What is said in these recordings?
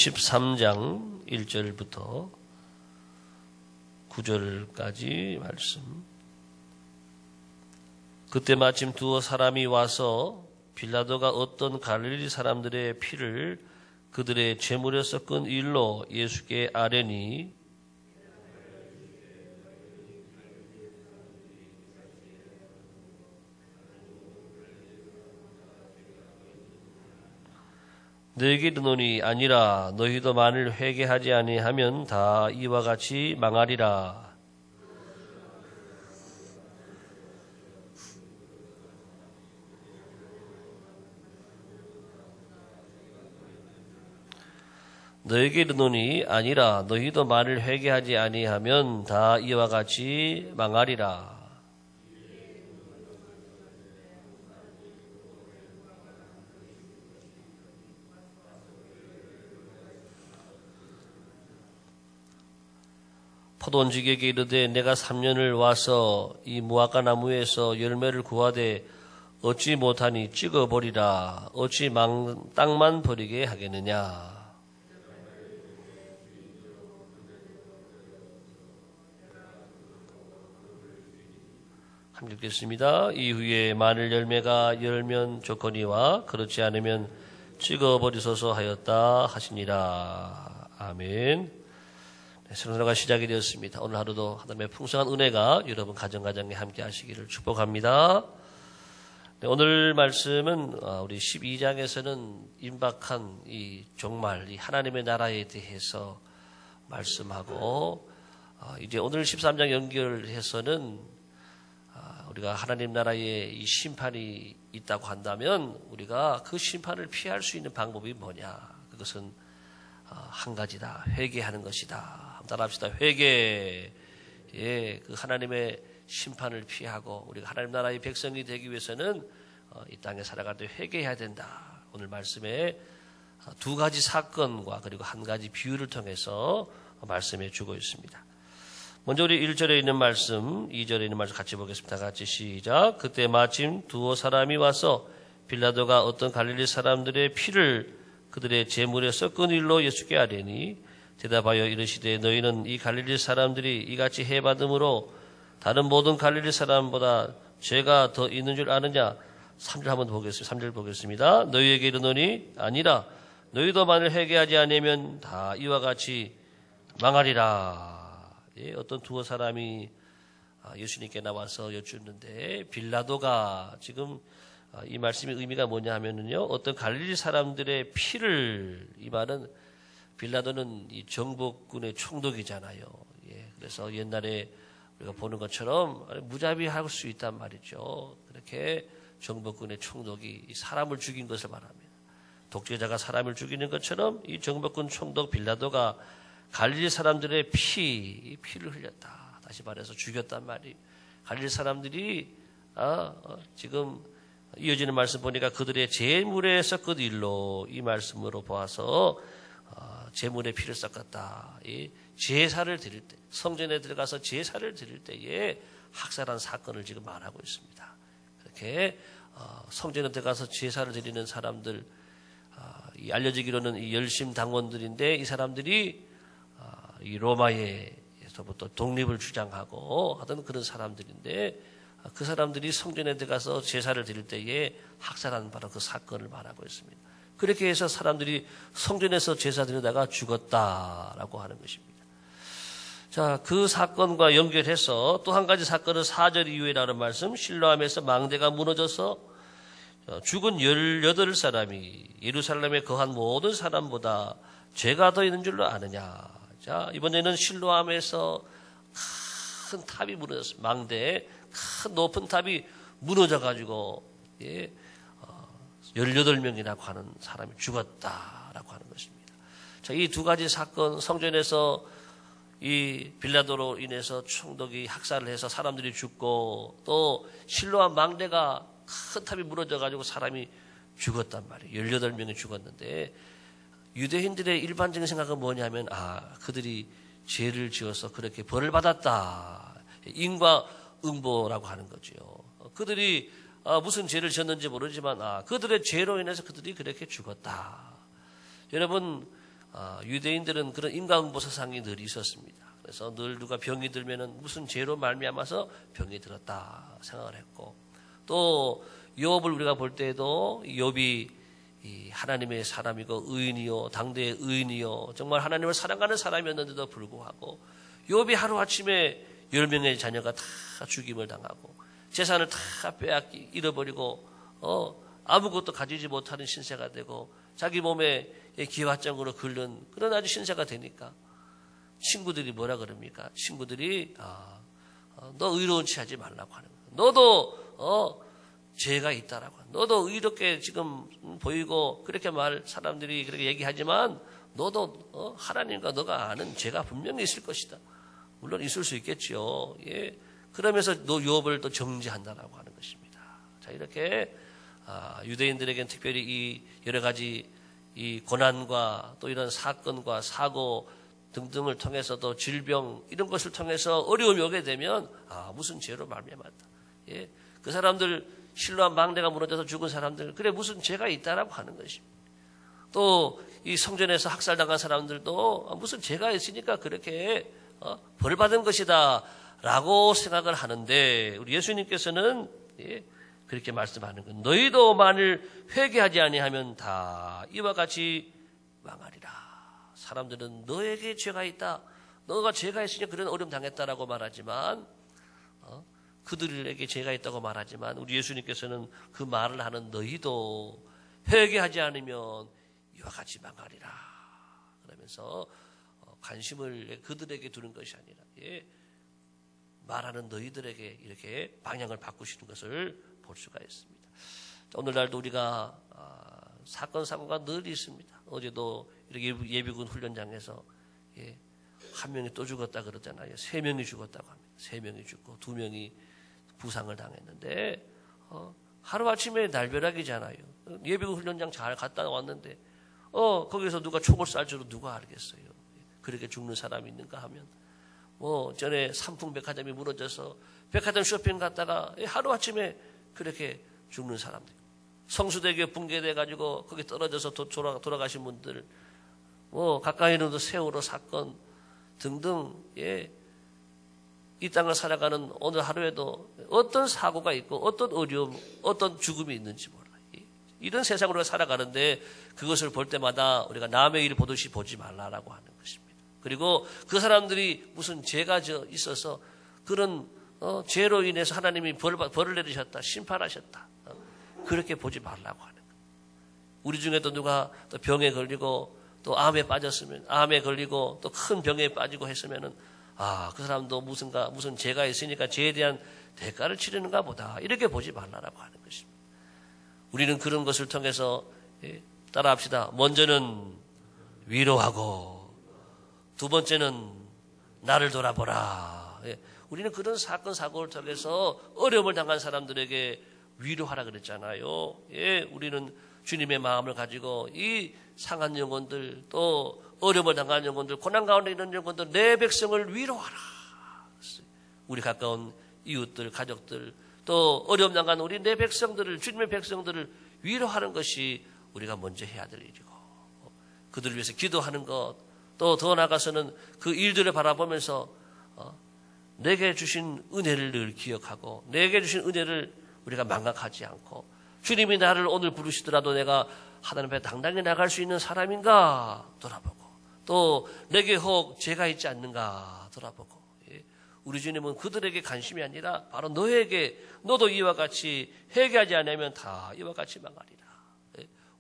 13장 1절부터 9절까지 말씀. 그때 마침 두어 사람이 와서 빌라도가 어떤 갈릴리 사람들의 피를 그들의 제물에 섞은 일로 예수께 아뢰니 너에게 이르노니 아니라 너희도 만일 회개하지 아니하면 다 이와 같이 망하리라. 너에게 이르노니 아니라 너희도 만일 회개하지 아니하면 다 이와 같이 망하리라. 포도원직에게 이르되 내가 3년을 와서 이 무화과 나무에서 열매를 구하되 얻지 못하니 찍어버리라. 어찌 땅만 버리게 하겠느냐. 함께 읽겠습니다. 이후에 만일 열매가 열면 좋거니와 그렇지 않으면 찍어버리소서 하였다 하시니라. 아멘. 새로운 하루가 시작이 되었습니다. 오늘 하루도 하나님의 풍성한 은혜가 여러분 가정에 함께 하시기를 축복합니다. 네, 오늘 말씀은 우리 12장에서는 임박한 이 종말, 이 하나님의 나라에 대해서 말씀하고 이제 오늘 13장 연결해서는 우리가 하나님 나라에 이 심판이 있다고 한다면 우리가 그 심판을 피할 수 있는 방법이 뭐냐? 그것은 한 가지다. 회개하는 것이다. 따라합시다. 회개. 예, 그 하나님의 심판을 피하고 우리가 하나님 나라의 백성이 되기 위해서는 이 땅에 살아갈 때 회개해야 된다. 오늘 말씀에 두 가지 사건과 그리고 한 가지 비유를 통해서 말씀해 주고 있습니다. 먼저 우리 1절에 있는 말씀, 2절에 있는 말씀 같이 보겠습니다. 같이 시작. 그때 마침 두어 사람이 와서 빌라도가 어떤 갈릴리 사람들의 피를 그들의 제물에 섞은 일로 예수께 아뢰니 대답하여 이르시되 너희는 이 갈릴리 사람들이 이같이 해받음으로 다른 모든 갈릴리 사람보다 죄가 더 있는 줄 아느냐. 3절 한번 보겠습니다. 3절 보겠습니다. 너희에게 이르노니 아니라 너희도 만일 회개하지 않으면 다 이와 같이 망하리라. 예, 어떤 두어 사람이 예수님께 나와서 여쭙는데 빌라도가 지금 이 말씀의 의미가 뭐냐 하면은요, 어떤 갈릴리 사람들의 피를, 이 말은 빌라도는 이 정복군의 총독이잖아요. 예, 그래서 옛날에 우리가 보는 것처럼 무자비할 수 있단 말이죠. 그렇게 정복군의 총독이 사람을 죽인 것을 말합니다. 독재자가 사람을 죽이는 것처럼 이 정복군 총독 빌라도가 갈릴리 사람들의 피를 흘렸다. 다시 말해서 죽였단 말이에요. 갈릴리 사람들이 지금 이어지는 말씀 보니까 그들의 제물에 섞은 일로 이 말씀으로 보아서 제물의 피를 섞었다. 이 제사를 드릴 때, 성전에 들어가서 제사를 드릴 때에 학살한 사건을 지금 말하고 있습니다. 그렇게 성전에 들어가서 제사를 드리는 사람들, 알려지기로는 이 열심 당원들인데 이 사람들이 이 로마에서부터 독립을 주장하고 하던 그런 사람들인데 그 사람들이 성전에 들어가서 제사를 드릴 때에 학살한 바로 그 사건을 말하고 있습니다. 그렇게 해서 사람들이 성전에서 제사 드리다가 죽었다라고 하는 것입니다. 자, 그 사건과 연결해서 또 한 가지 사건은 4절 이후에 나오는 말씀, 실로암에서 망대가 무너져서 죽은 18사람이 예루살렘에 거한 모든 사람보다 죄가 더 있는 줄로 아느냐. 자, 이번에는 실로암에서 큰 탑이 무너졌습니다. 망대, 큰 높은 탑이 무너져가지고, 18명이라고 하는 사람이 죽었다라고 하는 것입니다. 자, 이 두 가지 사건, 성전에서 이 빌라도로 인해서 총독이 학살을 해서 사람들이 죽고 또 실로암 망대가 큰 탑이 무너져가지고 사람이 죽었단 말이에요. 18명이 죽었는데 유대인들의 일반적인 생각은 뭐냐면 그들이 죄를 지어서 그렇게 벌을 받았다. 인과응보라고 하는 거죠. 그들이 무슨 죄를 지었는지 모르지만 그들의 죄로 인해서 그들이 그렇게 죽었다. 여러분 유대인들은 그런 인간보사상이 늘 있었습니다. 그래서 늘 누가 병이 들면은 무슨 죄로 말미암아서 병이 들었다 생각을 했고, 또 욥을 우리가 볼 때에도 욥이 하나님의 사람이고 의인이요 당대의 의인이요 정말 하나님을 사랑하는 사람이었는데도 불구하고 욥이 하루아침에 10명의 자녀가 다 죽임을 당하고 재산을 다 빼앗기 잃어버리고 아무것도 가지지 못하는 신세가 되고 자기 몸에 기와장으로 긁는 그런 아주 신세가 되니까 친구들이 뭐라 그럽니까? 친구들이 너 의로운 체 하지 말라고 하는 거야. 너도 죄가 있다라고. 너도 의롭게 지금 보이고 그렇게 사람들이 그렇게 얘기하지만 너도 하나님과 너가 아는 죄가 분명히 있을 것이다. 물론 있을 수 있겠죠. 예. 그러면서 너 욥을 또 정죄한다라고 하는 것입니다. 자, 이렇게 유대인들에게는 특별히 이 여러 가지 이 고난과 또 이런 사건과 사고 등등을 통해서도 질병 이런 것을 통해서 어려움이 오게 되면 무슨 죄로 말미암았다. 예. 그 사람들 실로암 망대가 무너져서 죽은 사람들 그래 무슨 죄가 있다라고 하는 것입니다. 또 이 성전에서 학살당한 사람들도 무슨 죄가 있으니까 그렇게 벌 받은 것이다라고 생각을 하는데 우리 예수님께서는 그렇게 말씀하는 건 너희도 만일 회개하지 아니하면 다 이와 같이 망하리라. 사람들은 너에게 죄가 있다. 너가 죄가 있으니 그런 어려움 당했다라고 말하지만 그들에게 죄가 있다고 말하지만 우리 예수님께서는 그 말을 하는 너희도 회개하지 않으면 이와 같이 망하리라. 그러면서 관심을 그들에게 두는 것이 아니라 말하는 너희들에게 이렇게 방향을 바꾸시는 것을 볼 수가 있습니다. 오늘날도 우리가 사건 사고가 늘 있습니다. 어제도 이렇게 예비군 훈련장에서 한 명이 또 죽었다 그러잖아요. 3명이 죽었다고 합니다. 3명이 죽고 2명이 부상을 당했는데 하루아침에 날벼락이잖아요. 예비군 훈련장 잘 갔다 왔는데 거기서 누가 총을 쌀 줄은 누가 알겠어요. 그렇게 죽는 사람이 있는가 하면 전에 삼풍백화점이 무너져서 백화점 쇼핑 갔다가 하루아침에 그렇게 죽는 사람들, 성수대교 붕괴돼 가지고 거기 떨어져서 돌아가신 분들, 가까이는 세월호 사건 등등, 이 땅을 살아가는 오늘 하루에도 어떤 사고가 있고 어떤 어려움, 어떤 죽음이 있는지 몰라요. 이런 세상으로 살아가는데 그것을 볼 때마다 우리가 남의 일을 보듯이 보지 말라라고 하는 것입니다. 그리고 그 사람들이 무슨 죄가 있어서 그런 죄로 인해서 하나님이 벌을 내리셨다, 심판하셨다. 그렇게 보지 말라고 하는 거예요. 우리 중에도 누가 또 병에 걸리고 또 암에 빠졌으면, 암에 걸리고 또 큰 병에 빠지고 했으면은 그 사람도 무슨 죄가 있으니까 죄에 대한 대가를 치르는가 보다. 이렇게 보지 말라라고 하는 것입니다. 우리는 그런 것을 통해서 따라합시다. 먼저는 위로하고 두 번째는 나를 돌아보라. 우리는 그런 사건 사고를 통해서 어려움을 당한 사람들에게 위로하라 그랬잖아요. 우리는 주님의 마음을 가지고 이 상한 영혼들 또 어려움을 당한 영혼들 고난 가운데 있는 영혼들 내 백성을 위로하라. 우리 가까운 이웃들 가족들 또 어려움 당한 우리 내 백성들을 주님의 백성들을 위로하는 것이 우리가 먼저 해야 될 일이고 그들을 위해서 기도하는 것 또 더 나아가서는 그 일들을 바라보면서 내게 주신 은혜를 늘 기억하고 내게 주신 은혜를 우리가 망각하지 않고 주님이 나를 오늘 부르시더라도 내가 하나님 앞에 당당히 나갈 수 있는 사람인가 돌아보고 또 내게 혹 죄가 있지 않는가 돌아보고 우리 주님은 그들에게 관심이 아니라 바로 너에게 너도 이와 같이 회개하지 않으면 다 이와 같이 망하리라.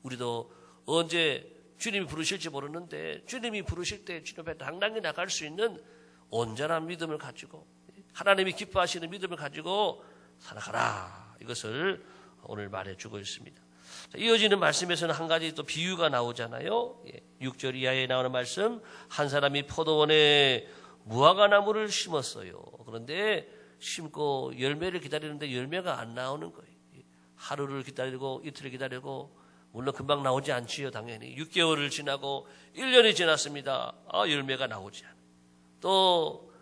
우리도 언제 주님이 부르실지 모르는데 주님이 부르실 때 주님 앞에 당당히 나갈 수 있는 온전한 믿음을 가지고 하나님이 기뻐하시는 믿음을 가지고 살아가라. 이것을 오늘 말해주고 있습니다. 이어지는 말씀에서는 한 가지 또 비유가 나오잖아요. 6절 이하에 나오는 말씀, 한 사람이 포도원에 무화과나무를 심었어요. 그런데 심고 열매를 기다리는데 열매가 안 나오는 거예요. 하루를 기다리고 이틀을 기다리고 물론 금방 나오지 않지요. 당연히 6개월을 지나고 1년이 지났습니다. 열매가 나오지 않아요. 또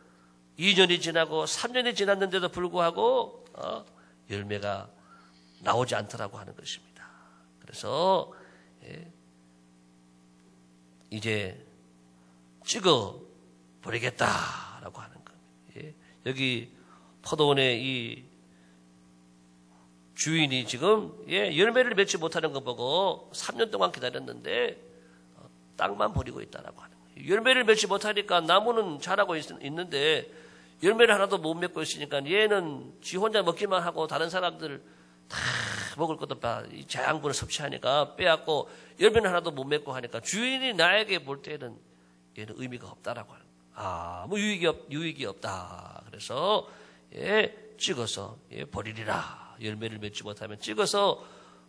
2년이 지나고 3년이 지났는데도 불구하고 열매가 나오지 않더라고 하는 것입니다. 그래서 이제 찍어 버리겠다라고 하는 겁니다. 예. 여기 포도원의 이 주인이 지금 열매를 맺지 못하는 거 보고 3년 동안 기다렸는데 땅만 버리고 있다라고 하는 거예요. 열매를 맺지 못하니까 나무는 자라고 있는데 열매를 하나도 못 맺고 있으니까 얘는 지 혼자 먹기만 하고 다른 사람들 다 먹을 것도 재양분을 섭취하니까 빼앗고 열매는 하나도 못 맺고 하니까 주인이 나에게 볼 때는 얘는 의미가 없다라고 하는 거예요. 아무 유익이 없다. 그래서 찍어서 버리리라. 열매를 맺지 못하면 찍어서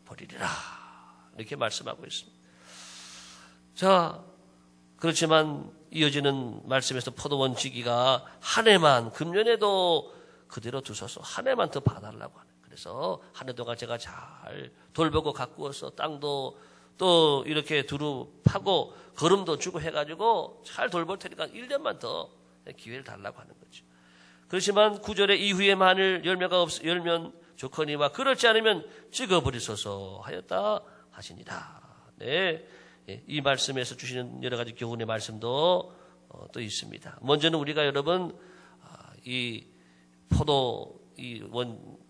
버리리라. 이렇게 말씀하고 있습니다. 자, 그렇지만 이어지는 말씀에서 포도원 지기가 한 해만, 금년에도 그대로 두셔서 한 해만 더 봐달라고 하네. 그래서 한 해 동안 제가 잘 돌보고 가꾸어서 땅도 또 이렇게 두루 파고 거름도 주고 해가지고 잘 돌볼 테니까 1년만 더 기회를 달라고 하는 거죠. 그렇지만 9절에 이후에 만일 열면 좋거니와 그렇지 않으면 찍어버리소서 하였다 하시니라. 네. 이 말씀에서 주시는 여러 가지 교훈의 말씀도 또 있습니다. 먼저는 우리가 여러분 이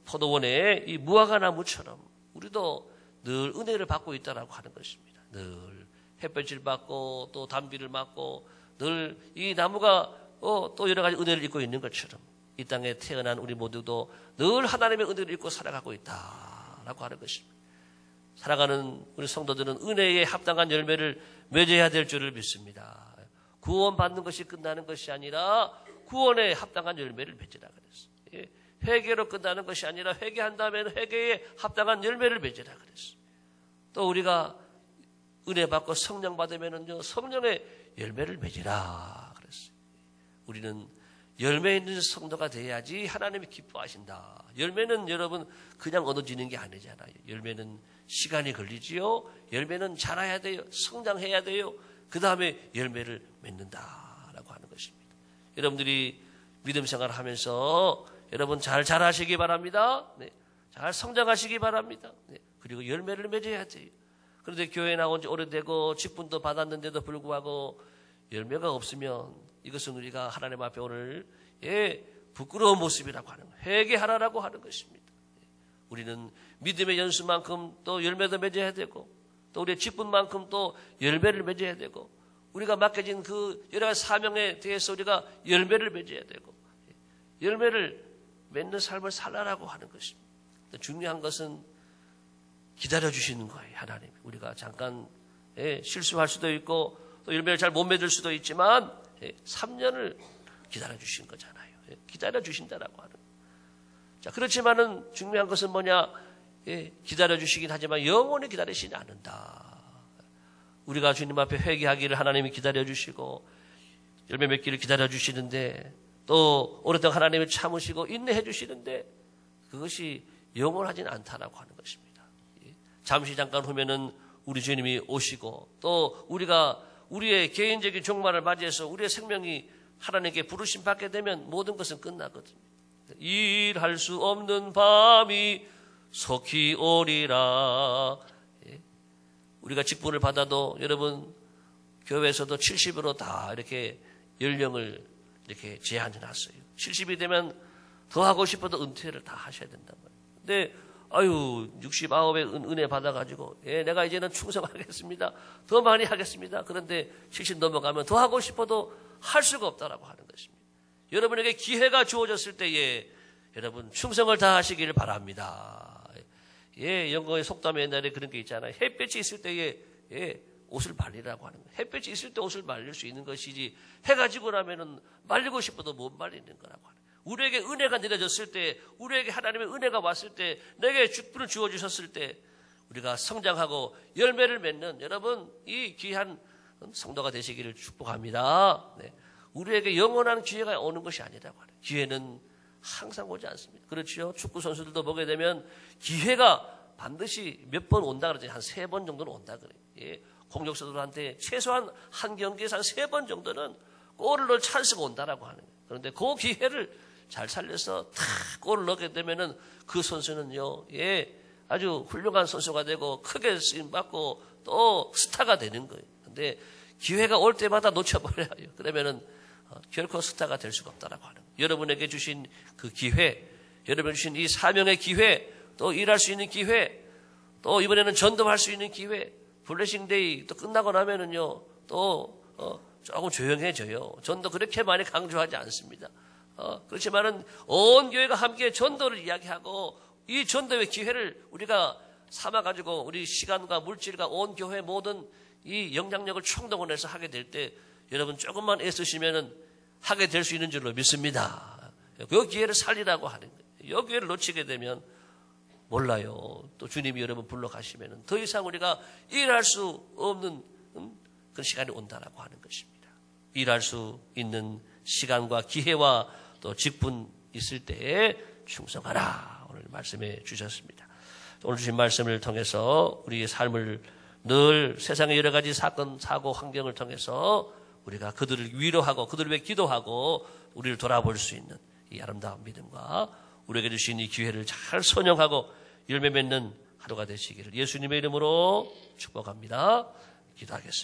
포도원의 이 무화과 나무처럼 우리도 늘 은혜를 받고 있다라고 하는 것입니다. 늘 햇볕을 받고 또 담비를 맞고 늘 이 나무가 또 여러 가지 은혜를 입고 있는 것처럼 이 땅에 태어난 우리 모두도 늘 하나님의 은혜를 입고 살아가고 있다라고 하는 것입니다. 살아가는 우리 성도들은 은혜에 합당한 열매를 맺어야 될 줄을 믿습니다. 구원 받는 것이 끝나는 것이 아니라 구원에 합당한 열매를 맺으라 그랬어요. 회개로 끝나는 것이 아니라 회개한 다음에는 회개에 합당한 열매를 맺으라 그랬어요. 또 우리가 은혜 받고 성령 받으면은요 성령의 열매를 맺으라 그랬어요. 우리는 열매 있는 성도가 돼야지 하나님이 기뻐하신다. 열매는 여러분 그냥 얻어지는 게 아니잖아요. 열매는 시간이 걸리지요. 열매는 자라야 돼요. 성장해야 돼요. 그 다음에 열매를 맺는다라고 하는 것입니다. 여러분들이 믿음 생활을 하면서 여러분 잘 자라시기 바랍니다. 네. 잘 성장하시기 바랍니다. 네. 그리고 열매를 맺어야 돼요. 그런데 교회에 나온 지 오래되고 직분도 받았는데도 불구하고 열매가 없으면 이것은 우리가 하나님 앞에 오늘 부끄러운 모습이라고 하는 거예요. 회개하라라고 하는 것입니다. 우리는 믿음의 연수만큼 또 열매도 맺어야 되고 또 우리의 직분만큼 또 열매를 맺어야 되고 우리가 맡겨진 그 여러 가지 사명에 대해서 우리가 열매를 맺어야 되고 열매를 맺는 삶을 살라라고 하는 것입니다. 중요한 것은 기다려주시는 거예요. 하나님. 우리가 잠깐 실수할 수도 있고 또 열매를 잘 못 맺을 수도 있지만 3년을 기다려주신 거잖아요. 기다려주신다라고 하는. 자, 그렇지만은 중요한 것은 뭐냐? 기다려주시긴 하지만 영원히 기다리시지 않는다. 우리가 주님 앞에 회개하기를 하나님이 기다려주시고 열매 맺기를 기다려주시는데 또 오랫동안 하나님이 참으시고 인내해 주시는데 그것이 영원하진 않다라고 하는 것입니다. 잠시 잠깐 후면은 우리 주님이 오시고 또 우리가 우리의 개인적인 종말을 맞이해서 우리의 생명이 하나님께 부르심 받게 되면 모든 것은 끝나거든요. 일할 수 없는 밤이 속히 오리라. 우리가 직분을 받아도 여러분 교회에서도 70으로 다 이렇게 연령을 이렇게 제한해 놨어요. 70이 되면 더 하고 싶어도 은퇴를 다 하셔야 된단 말이에요. 근데 69의 은혜 받아가지고 내가 이제는 충성하겠습니다. 더 많이 하겠습니다. 그런데 70 넘어가면 더 하고 싶어도 할 수가 없다라고 하는 것입니다. 여러분에게 기회가 주어졌을 때에 여러분 충성을 다하시기를 바랍니다. 영어의 속담에 옛날에 그런 게 있잖아요. 햇볕이 있을 때에 옷을 말리라고 하는 거예요. 햇볕이 있을 때 옷을 말릴 수 있는 것이지 해가 지고 나면은 말리고 싶어도 못 말리는 거라고 하는 거예요. 우리에게 은혜가 내려졌을 때, 우리에게 하나님의 은혜가 왔을 때, 내게 직분을 주어주셨을 때 우리가 성장하고 열매를 맺는 여러분 이 귀한 성도가 되시기를 축복합니다. 네. 우리에게 영원한 기회가 오는 것이 아니라고 하는 기회는 항상 오지 않습니다. 그렇죠? 축구 선수들도 보게 되면 기회가 반드시 몇 번 온다 그러지 한 3번 정도는 온다 그래요. 공격수들한테 최소한 한 경기에서 한 3번 정도는 골을 넣을 찬스가 온다라고 하는 거예요. 그런데 그 기회를 잘 살려서 탁 골을 넣게 되면은 그 선수는요, 아주 훌륭한 선수가 되고 크게 쓰임 받고 또 스타가 되는 거예요. 근데 기회가 올 때마다 놓쳐버려요. 그러면은 결코 스타가 될 수가 없다라고 하는 거예요. 여러분에게 주신 그 기회, 여러분에게 주신 이 사명의 기회, 또 일할 수 있는 기회, 또 이번에는 전도할 수 있는 기회, 블레싱데이 또 끝나고 나면은요, 또 조금 조용해져요. 전도 그렇게 많이 강조하지 않습니다. 그렇지만은 온 교회가 함께 전도를 이야기하고 이 전도의 기회를 우리가 삼아가지고 우리 시간과 물질과 온 교회 모든 이 영향력을 총동원해서 하게 될 때 여러분 조금만 애쓰시면은 하게 될 수 있는 줄로 믿습니다. 그 기회를 살리라고 하는 거예요. 이 기회를 놓치게 되면 몰라요. 또 주님이 여러분 불러가시면은 더 이상 우리가 일할 수 없는 그런 시간이 온다라고 하는 것입니다. 일할 수 있는 시간과 기회와 또 직분 있을 때에 충성하라. 오늘 말씀해 주셨습니다. 오늘 주신 말씀을 통해서 우리의 삶을 늘 세상의 여러 가지 사건, 사고, 환경을 통해서 우리가 그들을 위로하고 그들을 위해 기도하고 우리를 돌아볼 수 있는 이 아름다운 믿음과 우리에게 주신 이 기회를 잘 선용하고 열매 맺는 하루가 되시기를 예수님의 이름으로 축복합니다. 기도하겠습니다.